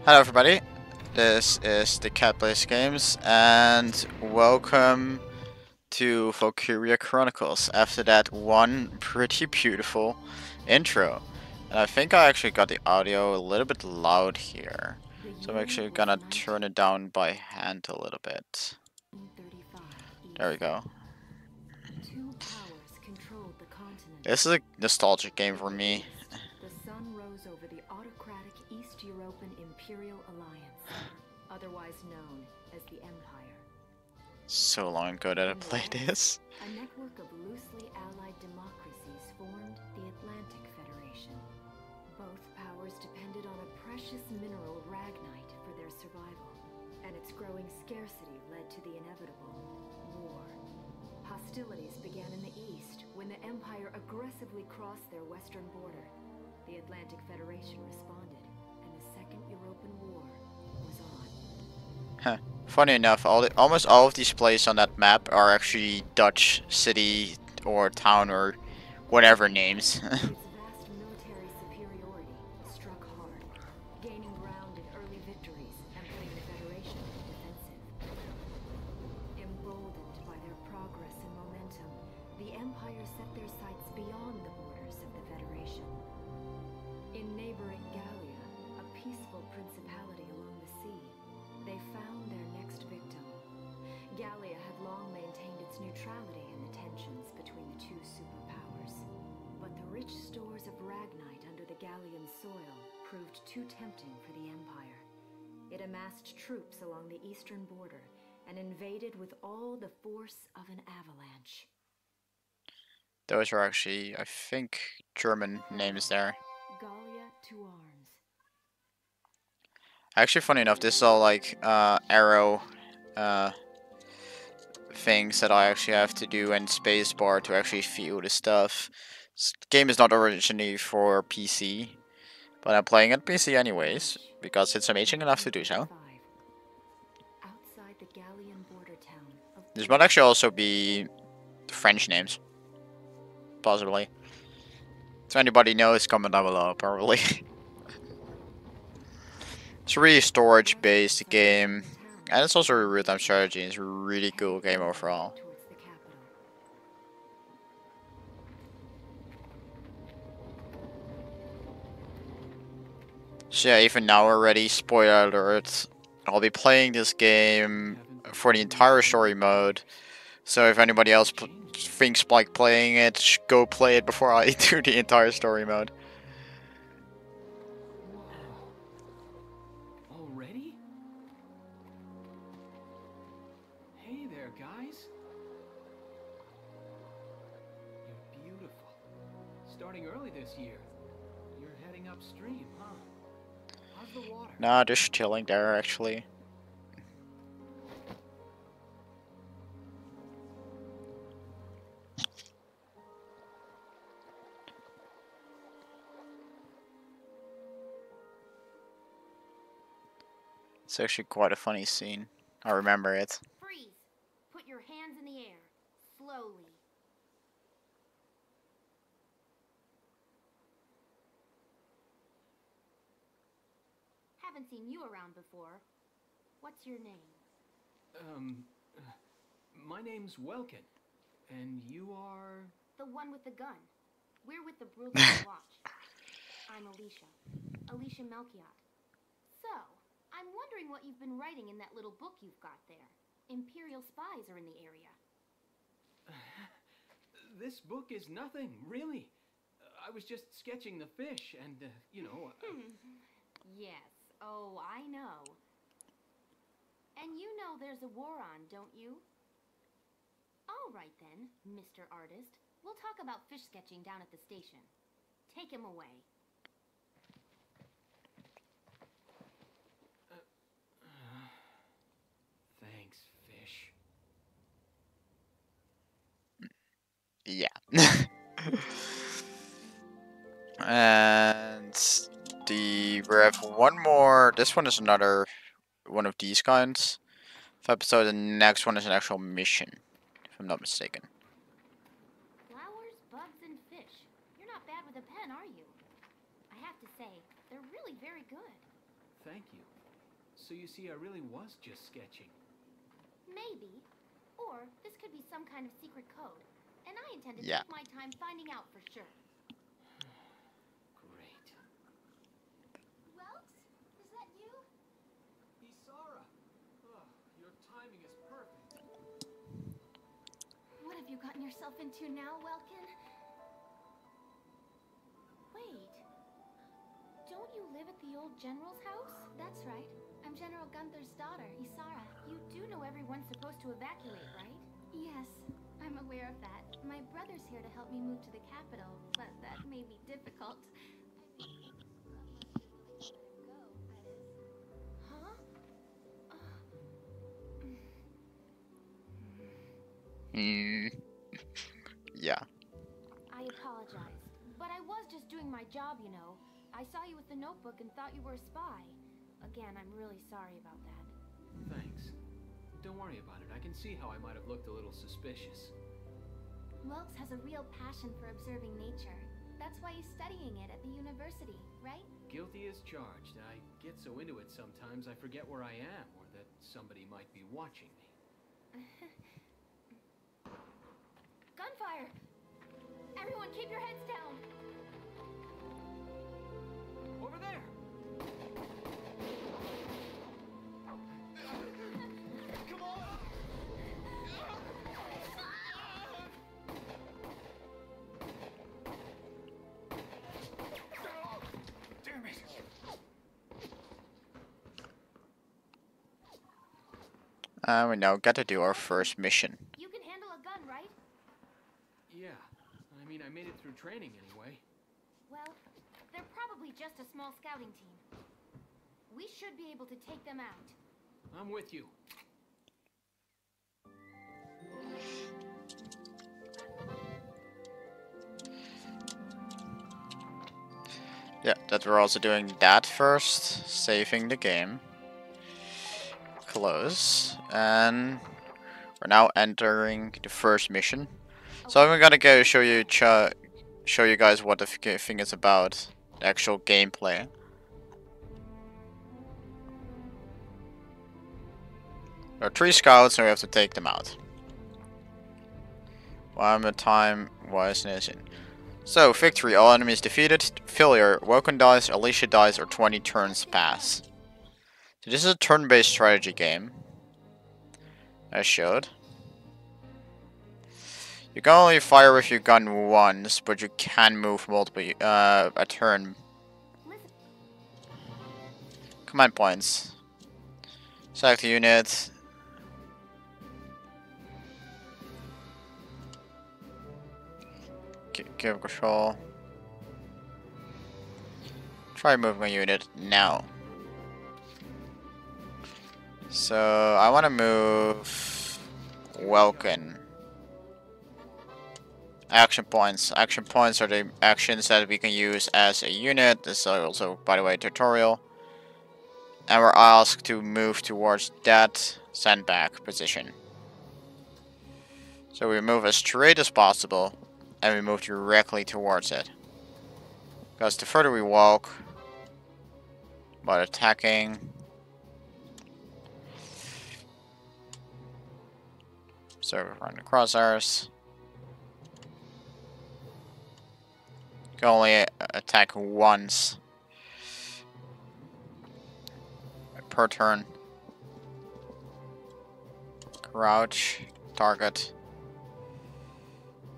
Hello everybody, this is the Cat Plays Games, and welcome to Valkyria Chronicles after that one pretty beautiful intro. And I think I actually got the audio a little bit loud here, so I'm actually gonna turn it down by hand a little bit. There we go. This is a nostalgic game for me. The sun rose over the autocratic East European Imperial Alliance, otherwise known as the Empire. So long ago that I played this. A network of loosely allied democracies formed the Atlantic Federation. Both powers depended on a precious mineral ragnite for their survival, and its growing scarcity led to the inevitable war. Hostilities began in the east when the Empire aggressively crossed their western border. The Atlantic Federation responded, and the Second European War was on. Huh. Funny enough, almost all of these places on that map are actually Dutch city or town or whatever names. Its vast military superiority struck hard, gaining ground in early victories and putting the Federation defensive. Emboldened by their progress and momentum, the Empire set their sights beyond the borders of the Federation. In neighboring Gallia, a peaceful principality along the sea, they found their next victim. Gallia had long maintained its neutrality in the tensions between the two superpowers. But the rich stores of ragnite under the Gallian soil proved too tempting for the Empire. It amassed troops along the eastern border and invaded with all the force of an avalanche. Those are actually, I think, German names there. Gallia to arms. Actually, funny enough, this is all like arrow things that I actually have to do and spacebar to actually feel the stuff. This game is not originally for PC, but I'm playing it PC anyways because it's amazing enough to do so. Outside the Gallian border town of This might actually also be French names, possibly. If anybody knows, comment down below, probably. It's a really storage-based game, and it's also a real-time strategy. It's a really cool game overall. towards the capital. So yeah, even now already, spoiler alert, I'll be playing this game for the entire story mode. So if anybody else thinks like playing it, go play it before I do the entire story mode. Already? Hey there, guys. You're beautiful. Starting early this year. You're heading upstream, huh? How's the water? Nah, just chilling there actually. It's actually quite a funny scene. I remember it. Freeze! Put your hands in the air. Slowly. Haven't seen you around before. What's your name? My name's Welkin. And you are... The one with the gun. We're with the Bruegel Watch. I'm Alicia. Alicia Melchiot. So, I'm wondering what you've been writing in that little book you've got there. Imperial spies are in the area. This book is nothing, really. I was just sketching the fish, and, you know... Yes. Oh, I know. And you know there's a war on, don't you? All right then, Mr. Artist. We'll talk about fish sketching down at the station. Take him away. Thanks, fish. Yeah. And we have one more. This one is another one of these kinds of episode. The next one is an actual mission, if I'm not mistaken. Flowers, bugs, and fish. You're not bad with a pen, are you? I have to say, they're really very good. Thank you. So you see, I really was just sketching. Maybe. Or this could be some kind of secret code. And I intend to Yeah. take my time finding out for sure. Great. Welks? Is that you? Isara! Oh, your timing is perfect. What have you gotten yourself into now, Welkin? Wait. Don't you live at the old general's house? That's right. I'm General Gunther's daughter, Isara. You do know everyone's supposed to evacuate, right? Yes, I'm aware of that. My brother's here to help me move to the capital, but that may be difficult. Huh? Yeah. I apologize, but I was just doing my job, you know. I saw you with the notebook and thought you were a spy. Again, I'm really sorry about that. Thanks. Don't worry about it. I can see how I might have looked a little suspicious. Welks has a real passion for observing nature. That's why he's studying it at the university, right? Guilty as charged. I get so into it sometimes I forget where I am or that somebody might be watching me. Gunfire! Everyone keep your heads down! Over there! Come on! Damn it! We now got to do our first mission. You can handle a gun, right? Yeah. I mean, I made it through training anyway. Well, they're probably just a small scouting team. We should be able to take them out. I'm with you. Yeah, that we're also doing that first, saving the game. Close, and we're now entering the first mission. So I'm gonna go show you guys what the thing is about, the actual gameplay. There are 3 scouts, and we have to take them out. One at a time, wise nation. So, victory, all enemies defeated. Failure, Welcome dies, Alicia dies, or 20 turns pass. So this is a turn-based strategy game, as showed. You can only fire with your gun once, but you can move multiple a turn. Command points. Select the unit. Give control. Try moving a unit now. So I want to move Welkin. Action points. Action points are the actions that we can use as a unit. This is also, by the way, a tutorial. And we're asked to move towards that sandbag position. So we move as straight as possible, and we move directly towards it. Because the further we walk, by attacking, so we run the crosshairs. You can only attack once per turn. Crouch, target,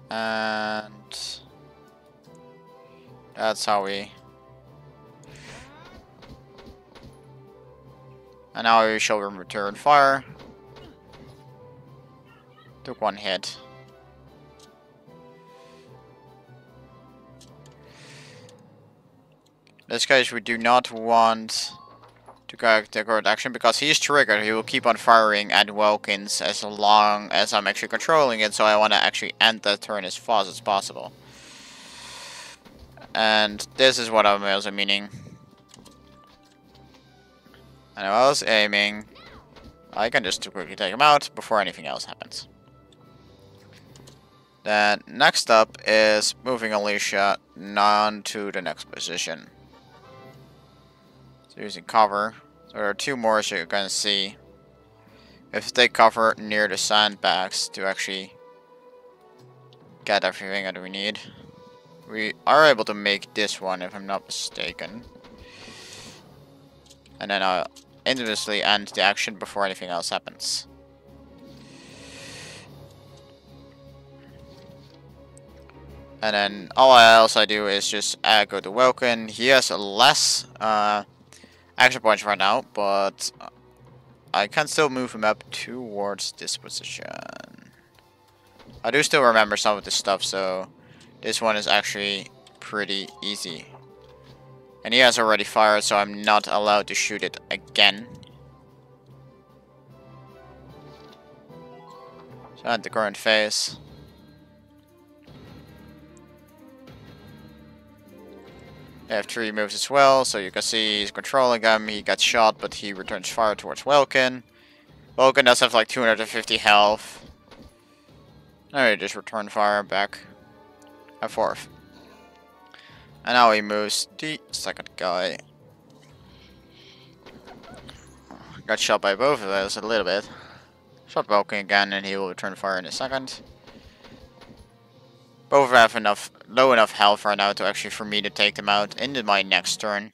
and that's how we. And now we shall return fire. Took 1 hit. In this case, we do not want to go the correct action because he's triggered. He will keep on firing at Welkins as long as I'm actually controlling it. So I want to actually end that turn as fast as possible. And this is what I'm also meaning. And I was aiming. I can just quickly take him out before anything else happens. Then next up is moving Alicia on to the next position. So using cover. So There are two more, as you can see. If they cover near the sandbags to actually get everything that we need. We are able to make this one, if I'm not mistaken. And then I'll infamously end the action before anything else happens. And then all else I do is just go to Welkin. He has less action points right now, but I can still move him up towards this position. I do still remember some of this stuff, so this one is actually pretty easy. And he has already fired, so I'm not allowed to shoot it again. So at the current phase. I have 3 moves as well, so you can see he's controlling him. He gets shot, but he returns fire towards Welkin. Welkin does have like 250 health. Now he just return fire back and forth. And now he moves the second guy. Got shot by both of us a little bit. Shot Welkin again, and he will return fire in a second. Both have low enough health right now to actually for me to take them out into my next turn.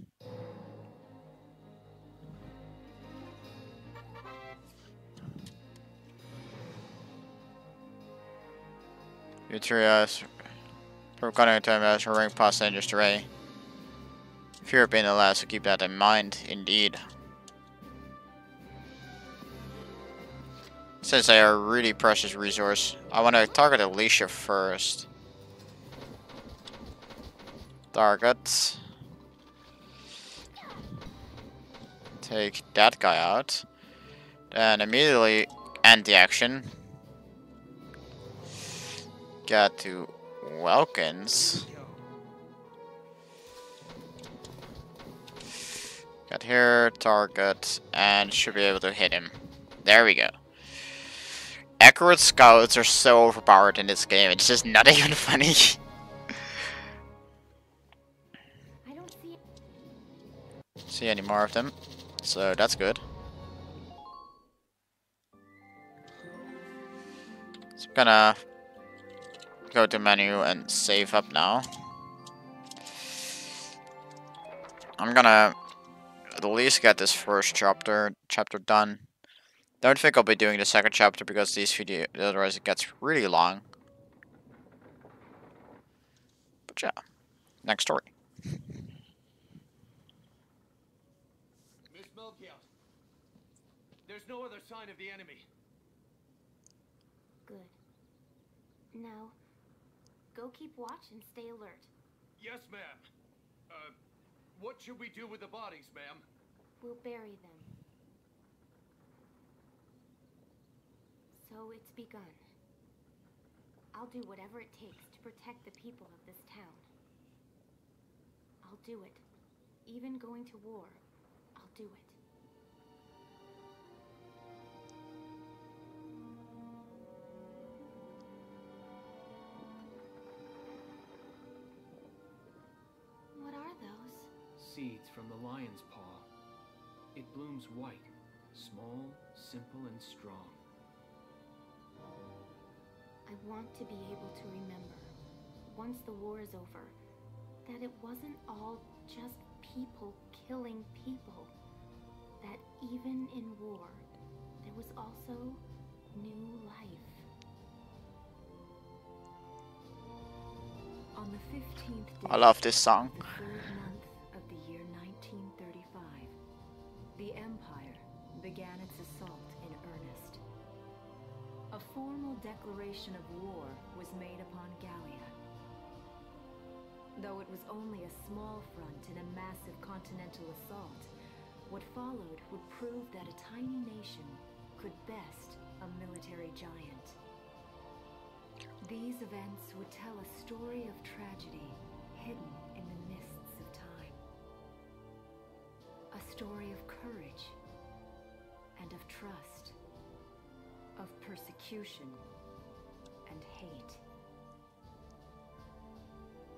Valkyria's cutting time as her rank past dangerous array. Fear of being the last, so keep that in mind, indeed. Since they are a really precious resource, I want to target Alicia first. Target. Take that guy out. Then immediately end the action. Get to Welkins. Get here, target, and should be able to hit him. There we go. Accurate scouts are so overpowered in this game, it's just not even funny. I don't See any more of them, so that's good. So I'm gonna go to menu and save up now. I'm gonna at least get this first chapter done. Don't think I'll be doing the second chapter because these videos, otherwise it gets really long. But yeah, next story. Miss Melchior, there's no other sign of the enemy. Good. Now, go keep watch and stay alert. Yes, ma'am. What should we do with the bodies, ma'am? We'll bury them. So it's begun. I'll do whatever it takes to protect the people of this town. I'll do it. Even going to war, I'll do it. What are those? Seeds from the lion's paw. It blooms white, small, simple, and strong. I want to be able to remember, once the war is over, that it wasn't all just people killing people. That even in war, there was also new life. On the 15th day I love this song. of the 3rd month of the year 1935, the Empire began its assault in earnest. A formal declaration of war was made upon Gallia. Though it was only a small front in a massive continental assault, what followed would prove that a tiny nation could best a military giant. These events would tell a story of tragedy hidden in the mists of time. A story of courage and of trust, of persecution and hate,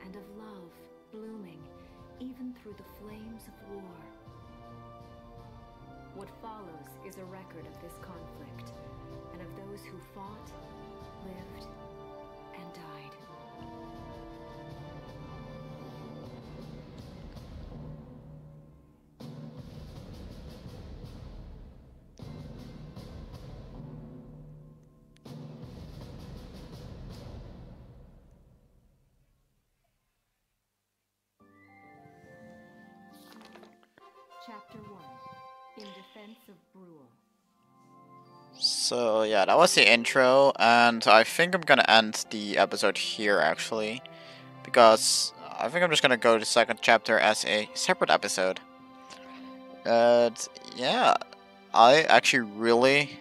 and of love blooming even through the flames of war. What follows is a record of this conflict, and of those who fought, lived, and died. Chapter 1. In Defense of Brule. So yeah, that was the intro, and I think I'm gonna end the episode here actually, because I think I'm just gonna go to the second chapter as a separate episode. But yeah, I actually really,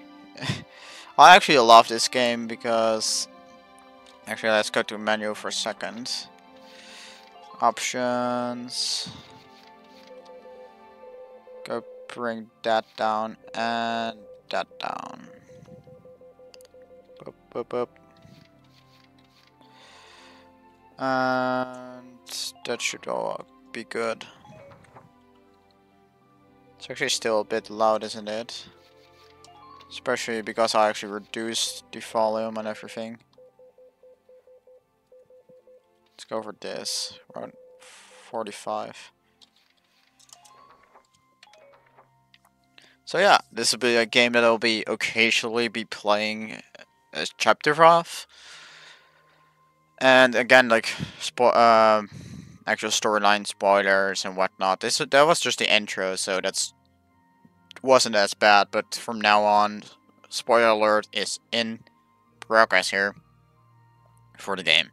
I actually love this game because, actually let's go to menu for a second. Options. Go bring that down and that down. Boop, boop, boop. And that should all be good. It's actually still a bit loud, isn't it? Especially because I actually reduced the volume and everything. Let's go for this. Around 45. So yeah, this will be a game that I'll be occasionally playing a chapter of. And again, like actual storyline spoilers and whatnot. That was just the intro, so wasn't as bad. But from now on, spoiler alert is in progress here for the game.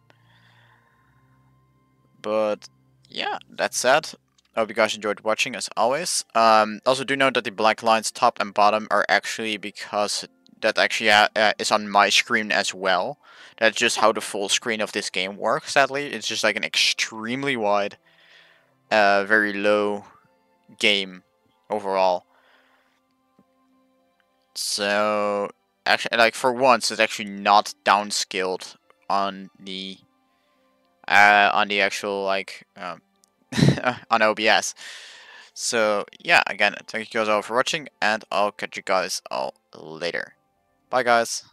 But yeah, that said, I hope you guys enjoyed watching as always. Also do note that the black lines top and bottom are actually because that actually is on my screen as well. That's just how the full screen of this game works, sadly. It's just like an extremely wide, very low game overall. So, actually, like for once, it's actually not downscaled on the actual, like, on OBS. So, yeah, again, thank you guys all for watching, and I'll catch you guys all later. Bye, guys.